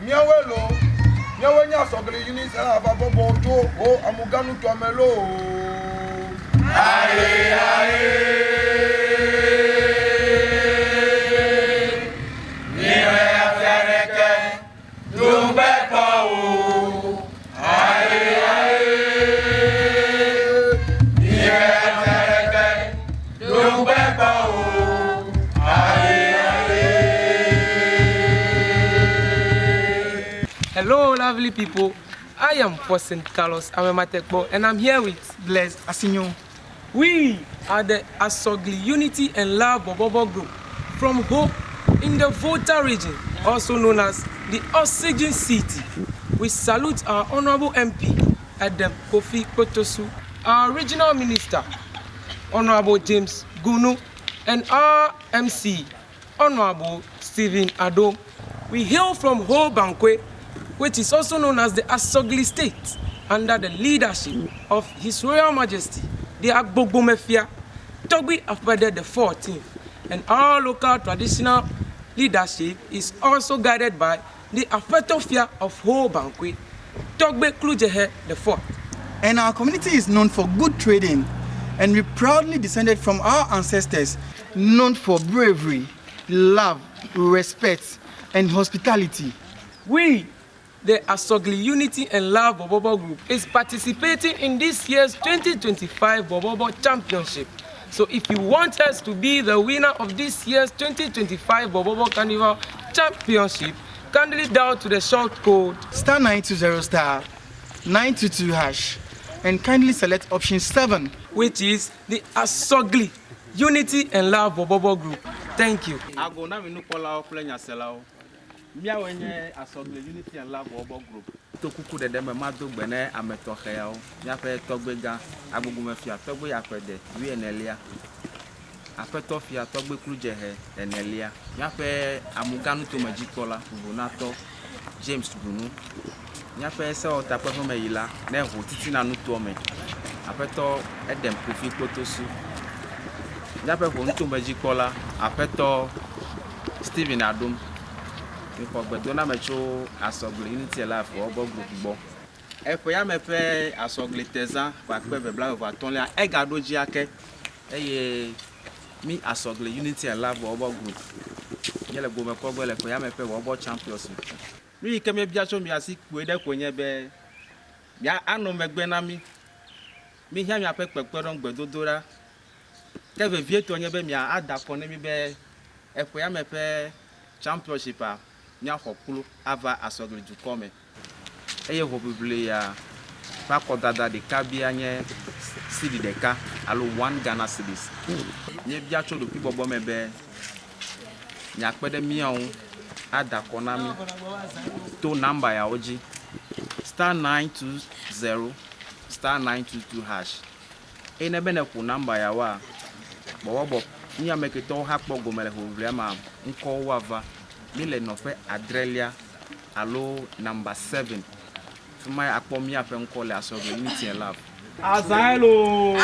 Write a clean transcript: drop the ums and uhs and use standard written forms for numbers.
Miawelo, Miawenya Asogli Unity and Borborbor Group, oh, Amuganu to Amelo. Aye, aye. Hello, lovely people. I am for St. Carlos Amatekbo, and I'm here with Blessed Asinyo. We are the Asogli Unity and Borborbor Group from Hope in the Volta region, also known as the Oxygen City. We salute our Honorable MP, Adam Kofi Potosu, our Regional Minister, Honorable James Gunu, and our MC, Honorable Stephen Adom. We hail from Ho Bankwe, which is also known as the Asogli State, under the leadership of His Royal Majesty, the Agbogomefia, Togbi Afbede the 14th. And our local traditional leadership is also guided by the Afetofia of Ho Bankwe, Togbe Klujehe the 4th. And our community is known for good trading, and we proudly descended from our ancestors, known for bravery, love, respect, and hospitality. We, the Asogli Unity and Borborbor Group, is participating in this year's 2025 Borborbor Championship. So if you want us to be the winner of this year's 2025 Borborbor Carnival Championship, kindly dial to the short code star 920 star 922 hash and kindly select option 7, which is the Asogli Unity and Borborbor Group. Thank you. Miawenye Asogli Unity and Borborbor Group. Tokuku de deme mado gbene ametokheyao. Miape togbega agbogumefia togbe yapede wi enelia. Apetofia togbe klujehe enelia. Miape amuganu to majikola ubunato James Gunu. Miape se otape home yila na ho titi na nuto me. Apeto Edem Kofi Potosu. Miape ho nuto majikola apeto Stephen Adom. Because Bedona Mecho Asogli Unity and Borborbor Group. If we are mepe Asogli Teza, Bakbe Blanc of Atonia, Egado Jiake, me Asogli Unity and Borborbor Group. Yellow Goma Cobble, if we are mepe Borborbor Championship. Me came a biacho me as with a quenebe. Ya Anno McBenami. Me here, my pep perdon Bedodora. Kevin Vieto Nebemia, add that for Nemibe. If we are mepe Championship. Nya hokulu ava Asogli jukome eye hobibule ya pako dada de kabia nye sidi deka alo 1 Ghana cedis nye bia chodo pi bobo mebe nya pede miaun ada konami to number ya oji star 920 star 922 hash ene bene ku number ya wa bobo nya meketo hakpo gomele hobibule ma nko wava Mile nofe Adrelia alo number 7. Fuma akpomia fe nkole Asogli Unity and Love. Azailo.